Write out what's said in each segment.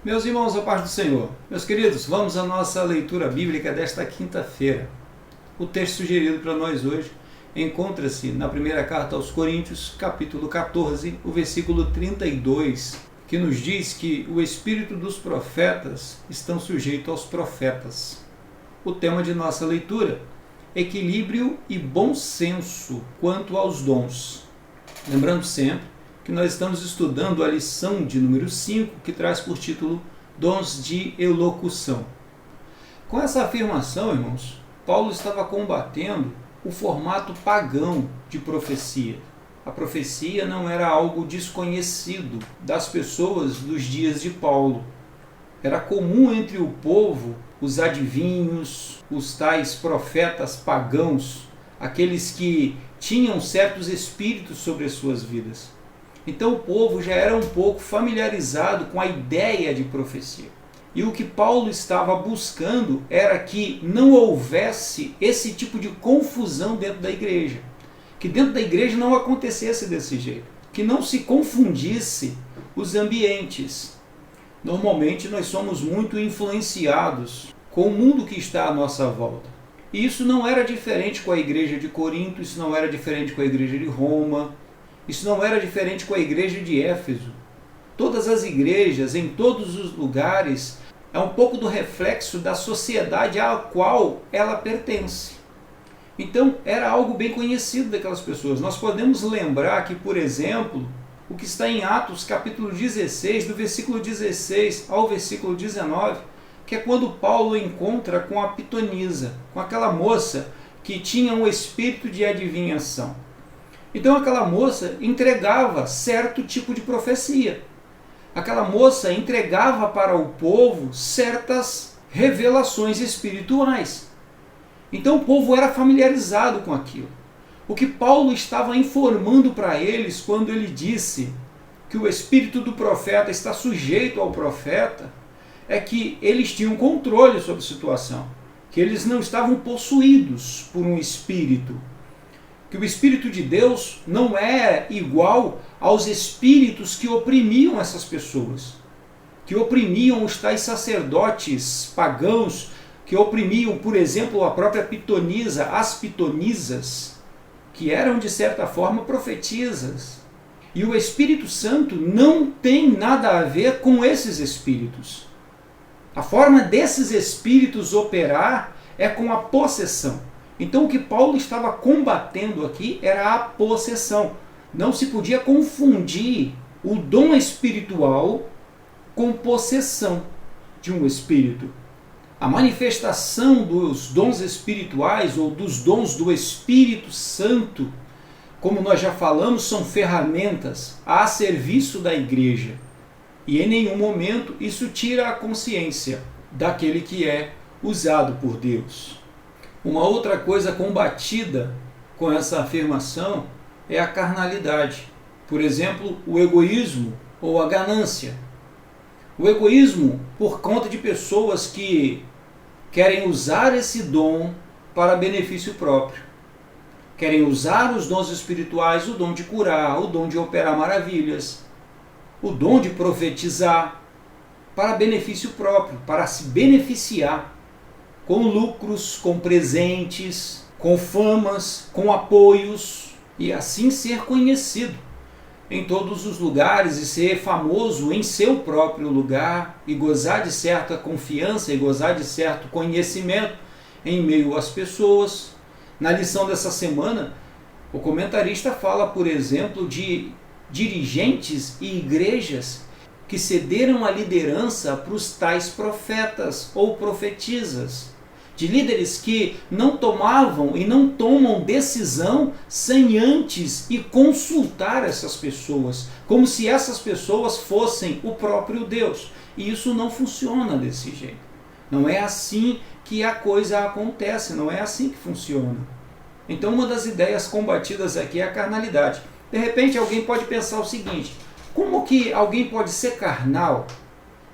Meus irmãos, a paz do Senhor. Meus queridos, vamos à nossa leitura bíblica desta quinta-feira. O texto sugerido para nós hoje encontra-se na primeira carta aos Coríntios, capítulo 14, o versículo 32, que nos diz que o espírito dos profetas estão sujeitos aos profetas. O tema de nossa leitura: equilíbrio e bom senso quanto aos dons. Lembrando sempre que nós estamos estudando a lição de número 5, que traz por título Dons de Elocução. Com essa afirmação, irmãos, Paulo estava combatendo o formato pagão de profecia. A profecia não era algo desconhecido das pessoas dos dias de Paulo. Era comum entre o povo os adivinhos, os tais profetas pagãos, aqueles que tinham certos espíritos sobre as suas vidas. Então o povo já era um pouco familiarizado com a ideia de profecia. E o que Paulo estava buscando era que não houvesse esse tipo de confusão dentro da igreja. Que dentro da igreja não acontecesse desse jeito. Que não se confundisse os ambientes. Normalmente nós somos muito influenciados com o mundo que está à nossa volta. E isso não era diferente com a igreja de Corinto, isso não era diferente com a igreja de Roma, isso não era diferente com a igreja de Éfeso. Todas as igrejas, em todos os lugares, é um pouco do reflexo da sociedade à qual ela pertence. Então, era algo bem conhecido daquelas pessoas. Nós podemos lembrar que, por exemplo, o que está em Atos capítulo 16, do versículo 16 ao versículo 19, que é quando Paulo encontra com a pitonisa, com aquela moça que tinha um espírito de adivinhação. Então aquela moça entregava certo tipo de profecia. Aquela moça entregava para o povo certas revelações espirituais. Então o povo era familiarizado com aquilo. O que Paulo estava informando para eles quando ele disse que o espírito do profeta está sujeito ao profeta é que eles tinham controle sobre a situação, que eles não estavam possuídos por um espírito, que o Espírito de Deus não é igual aos espíritos que oprimiam essas pessoas, que oprimiam os tais sacerdotes pagãos, que oprimiam, por exemplo, a própria pitonisa, as pitonisas, que eram de certa forma profetisas. E o Espírito Santo não tem nada a ver com esses espíritos. A forma desses espíritos operar é com a possessão. Então o que Paulo estava combatendo aqui era a possessão. Não se podia confundir o dom espiritual com possessão de um espírito. A manifestação dos dons espirituais ou dos dons do Espírito Santo, como nós já falamos, são ferramentas a serviço da igreja. E em nenhum momento isso tira a consciência daquele que é usado por Deus. Uma outra coisa combatida com essa afirmação é a carnalidade. Por exemplo, o egoísmo ou a ganância. O egoísmo por conta de pessoas que querem usar esse dom para benefício próprio. Querem usar os dons espirituais, o dom de curar, o dom de operar maravilhas, o dom de profetizar, para benefício próprio, para se beneficiar, com lucros, com presentes, com famas, com apoios, e assim ser conhecido em todos os lugares e ser famoso em seu próprio lugar e gozar de certa confiança e gozar de certo conhecimento em meio às pessoas. Na lição dessa semana, o comentarista fala, por exemplo, de dirigentes e igrejas que cederam a liderança para os tais profetas ou profetisas, de líderes que não tomavam e não tomam decisão sem antes e consultar essas pessoas, como se essas pessoas fossem o próprio Deus. E isso não funciona desse jeito. Não é assim que a coisa acontece, não é assim que funciona. Então uma das ideias combatidas aqui é a carnalidade. De repente alguém pode pensar o seguinte: como que alguém pode ser carnal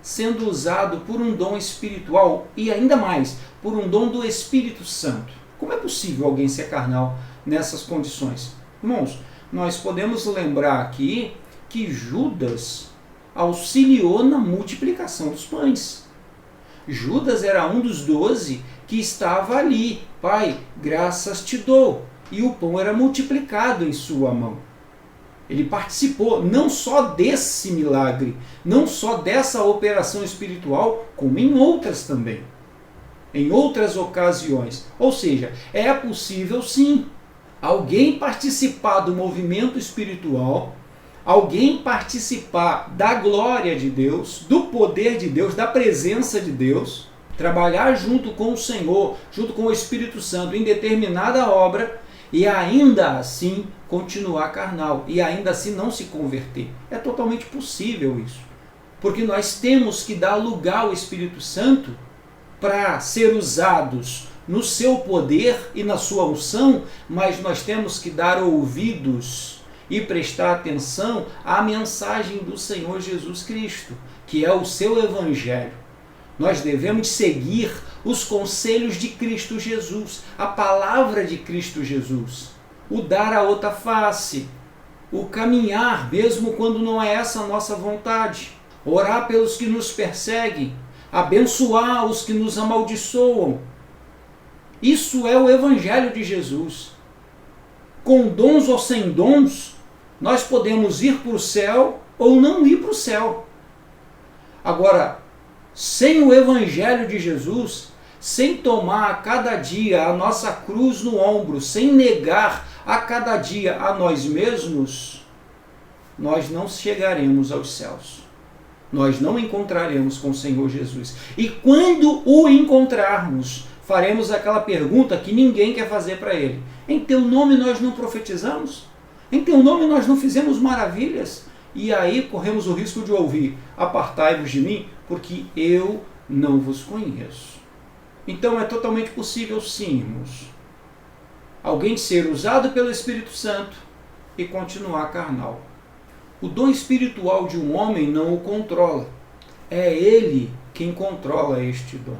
sendo usado por um dom espiritual e ainda mais, por um dom do Espírito Santo? Como é possível alguém ser carnal nessas condições? Irmãos, nós podemos lembrar aqui que Judas auxiliou na multiplicação dos pães. Judas era um dos 12 que estava ali. Pai, graças te dou. E o pão era multiplicado em sua mão. Ele participou não só desse milagre, não só dessa operação espiritual, como em outras também. Em outras ocasiões. Ou seja, é possível sim alguém participar do movimento espiritual, alguém participar da glória de Deus, do poder de Deus, da presença de Deus, trabalhar junto com o Senhor, junto com o Espírito Santo em determinada obra e ainda assim continuar carnal e ainda assim não se converter. É totalmente possível isso. Porque nós temos que dar lugar ao Espírito Santo para ser usados no seu poder e na sua unção, mas nós temos que dar ouvidos e prestar atenção à mensagem do Senhor Jesus Cristo, que é o seu Evangelho. Nós devemos seguir os conselhos de Cristo Jesus, a palavra de Cristo Jesus, o dar a outra face, o caminhar, mesmo quando não é essa a nossa vontade, orar pelos que nos perseguem, abençoar os que nos amaldiçoam. Isso é o Evangelho de Jesus. Com dons ou sem dons, nós podemos ir para o céu ou não ir para o céu. Agora, sem o Evangelho de Jesus, sem tomar a cada dia a nossa cruz no ombro, sem negar a cada dia a nós mesmos, nós não chegaremos aos céus. Nós não encontraremos com o Senhor Jesus. E quando o encontrarmos, faremos aquela pergunta que ninguém quer fazer para ele. Em teu nome nós não profetizamos? Em teu nome nós não fizemos maravilhas? E aí corremos o risco de ouvir: apartai-vos de mim, porque eu não vos conheço. Então é totalmente possível, sim, irmãos, alguém ser usado pelo Espírito Santo e continuar carnal. O dom espiritual de um homem não o controla. É ele quem controla este dom.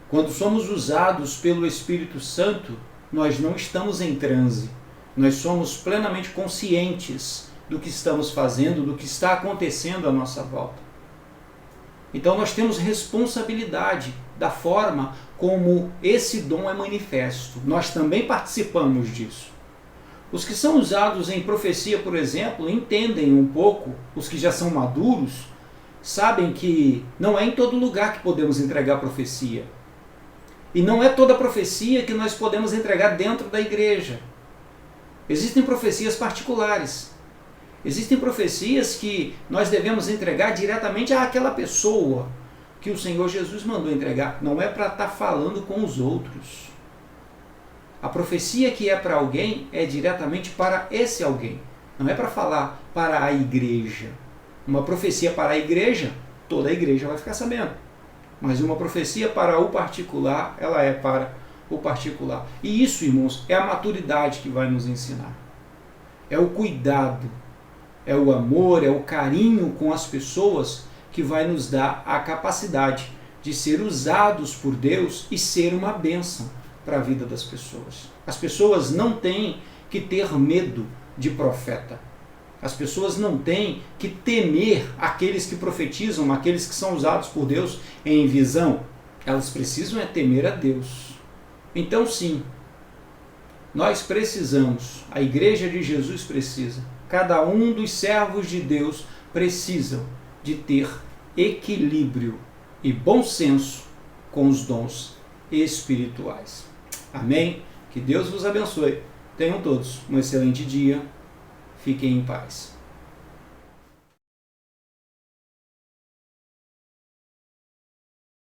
Quando somos usados pelo Espírito Santo, nós não estamos em transe. Nós somos plenamente conscientes do que estamos fazendo, do que está acontecendo à nossa volta. Então nós temos responsabilidade da forma como esse dom é manifesto. Nós também participamos disso. Os que são usados em profecia, por exemplo, entendem um pouco, os que já são maduros, sabem que não é em todo lugar que podemos entregar profecia. E não é toda profecia que nós podemos entregar dentro da igreja. Existem profecias particulares. Existem profecias que nós devemos entregar diretamente àquela pessoa que o Senhor Jesus mandou entregar. Não é para estar falando com os outros. A profecia que é para alguém é diretamente para esse alguém. Não é para falar para a igreja. Uma profecia para a igreja, toda a igreja vai ficar sabendo. Mas uma profecia para o particular, ela é para o particular. E isso, irmãos, é a maturidade que vai nos ensinar. É o cuidado, é o amor, é o carinho com as pessoas que vai nos dar a capacidade de ser usados por Deus e ser uma bênção para a vida das pessoas. As pessoas não têm que ter medo de profeta. As pessoas não têm que temer aqueles que profetizam, aqueles que são usados por Deus em visão. Elas precisam é temer a Deus. Então sim, nós precisamos, a igreja de Jesus precisa, cada um dos servos de Deus precisam de ter equilíbrio e bom senso com os dons espirituais. Amém? Que Deus vos abençoe. Tenham todos um excelente dia. Fiquem em paz.